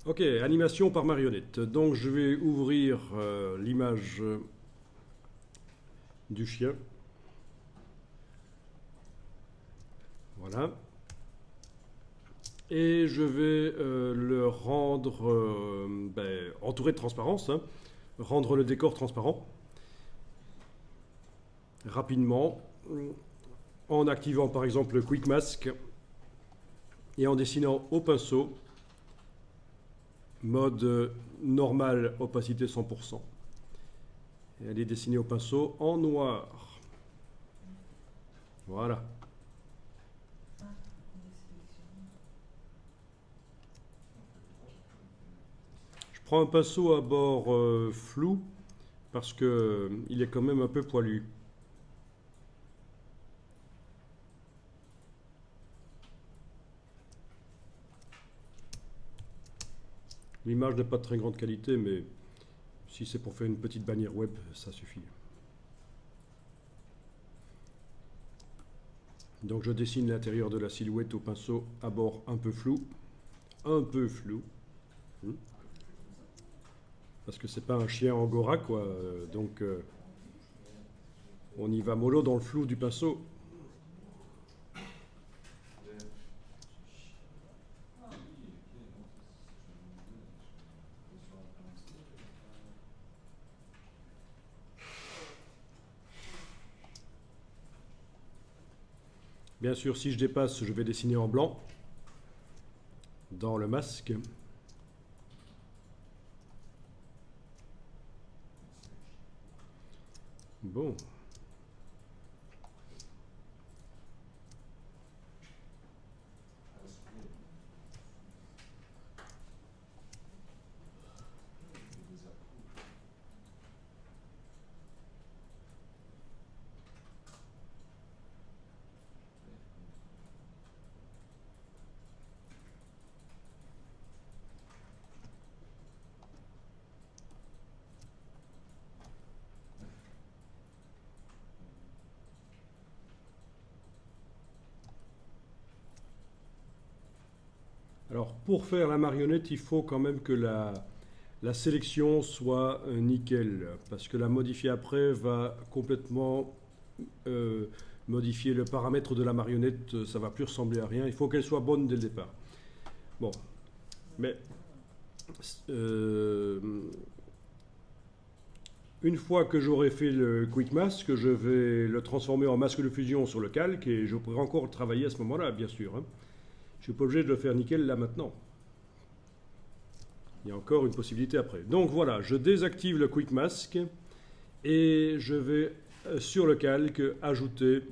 Ok, animation par marionnette. Donc je vais ouvrir l'image du chien. Voilà. Et je vais le rendre entouré de transparence, hein. Rendre le décor transparent rapidement en activant par exemple le Quick Mask et en dessinant au pinceau mode normal, opacité 100%. Et elle est dessinée au pinceau en noir. Voilà. Je prends un pinceau à bord flou parce que il est quand même un peu poilu. L'image n'est pas de très grande qualité, mais si c'est pour faire une petite bannière web, ça suffit. Donc je dessine l'intérieur de la silhouette au pinceau à bord un peu flou. Un peu flou. Parce que c'est pas un chien angora, quoi. Donc on y va mollo dans le flou du pinceau. Bien sûr, si je dépasse, je vais dessiner en blanc dans le masque. Bon. Alors, pour faire la marionnette, il faut quand même que la sélection soit nickel, parce que la modifier après va complètement euh, modifier le paramètre de la marionnette, ça va plus ressembler à rien. Il faut qu'elle soit bonne dès le départ. Bon, mais euh, une fois que j'aurai fait le Quick Mask, je vais le transformer en masque de fusion sur le calque et je pourrai encore travailler à ce moment-là, bien sûr, hein. Je ne suis pas obligé de le faire nickel là maintenant. Il y a encore une possibilité après. Donc voilà, je désactive le Quick Mask et je vais sur le calque ajouter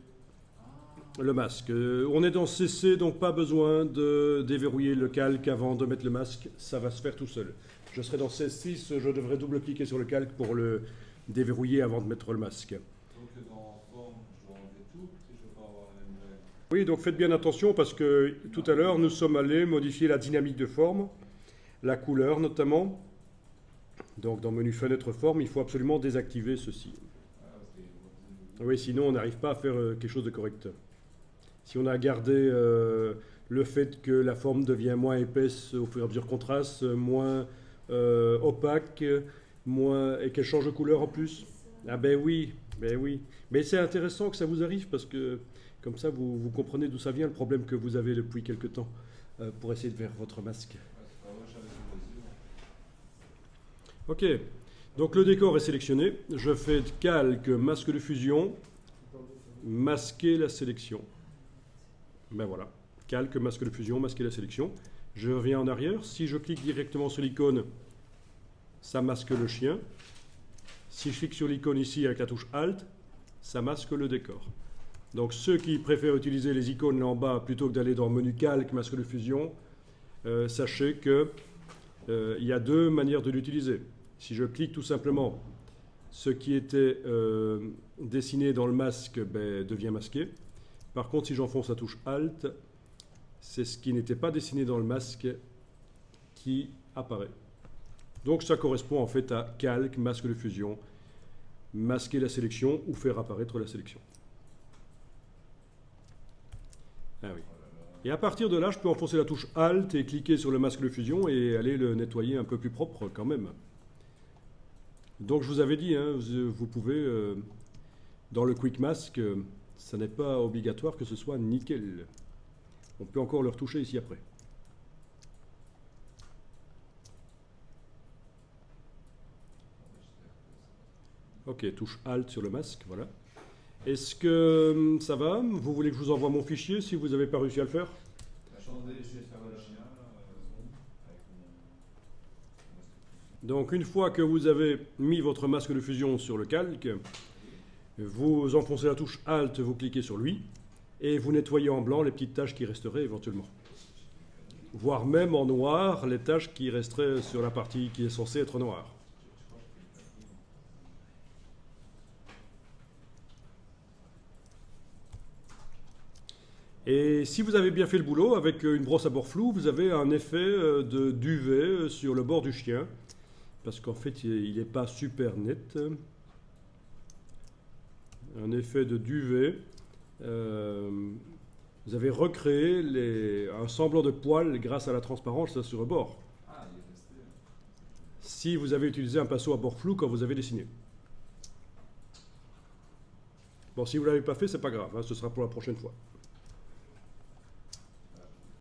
le masque. On est dans CC, donc pas besoin de déverrouiller le calque avant de mettre le masque, ça va se faire tout seul. Je serai dans CS6, je devrais double-cliquer sur le calque pour le déverrouiller avant de mettre le masque. Donc dans forme, je dois enlever tout si je veux pas avoir la même règle. Oui, donc faites bien attention parce que tout à l'heure, nous sommes allés modifier la dynamique de forme, la couleur notamment. Donc dans menu fenêtre forme, il faut absolument désactiver ceci. Ah, parce qu'il y a Oui, sinon on n'arrive pas à faire quelque chose de correct. Si on a gardé le fait que la forme devient moins épaisse au fur et à mesure qu'on trace, moins opaque, moins et qu'elle change de couleur en plus. Ah ben oui, ben oui. Mais c'est intéressant que ça vous arrive parce que comme ça vous comprenez d'où ça vient le problème que vous avez depuis quelque temps pour essayer de faire votre masque. c'est pas moche avec les yeux. Ok, donc le décor est sélectionné. Je fais calque, masque de fusion, masquer la sélection. Ben voilà, calque, masque de fusion, masquer la sélection. Je reviens en arrière. Si je clique directement sur l'icône, ça masque le chien. Si je clique sur l'icône ici avec la touche Alt, ça masque le décor. Donc ceux qui préfèrent utiliser les icônes là en bas plutôt que d'aller dans le menu calque, masque de fusion, sachez que il y a deux manières de l'utiliser. Si je clique tout simplement, ce qui était dessiné dans le masque devient masqué. Par contre, si j'enfonce la touche Alt, c'est ce qui n'était pas dessiné dans le masque qui apparaît. Donc ça correspond en fait à calque, masque de fusion, masquer la sélection ou faire apparaître la sélection. Ah oui. Oh là là. Et à partir de là, je peux enfoncer la touche Alt et cliquer sur le masque de fusion et aller le nettoyer un peu plus propre quand même. Donc je vous avais dit, hein, vous pouvez, dans le Quick Mask, ça n'est pas obligatoire que ce soit nickel. On peut encore le retoucher ici après. Ok, touche Alt sur le masque, voilà. Est-ce que ça va? Vous voulez que je vous envoie mon fichier si vous n'avez pas réussi à le faire? Attendez, je vais faire le chien. Avec mon... Donc une fois que vous avez mis votre masque de fusion sur le calque, vous enfoncez la touche Alt, vous cliquez sur lui, et vous nettoyez en blanc les petites taches qui resteraient éventuellement. Voire même en noir les taches qui resteraient sur la partie qui est censée être noire. Et si vous avez bien fait le boulot, avec une brosse à bord flou, vous avez un effet de duvet sur le bord du chien. Parce qu'en fait, il n'est pas super net. Un effet de duvet. Vous avez recréé un semblant de poil grâce à la transparence sur le bord. Ah, il est resté. Si vous avez utilisé un pinceau à bord flou quand vous avez dessiné. Bon, si vous ne l'avez pas fait, c'est pas grave, hein, ce sera pour la prochaine fois.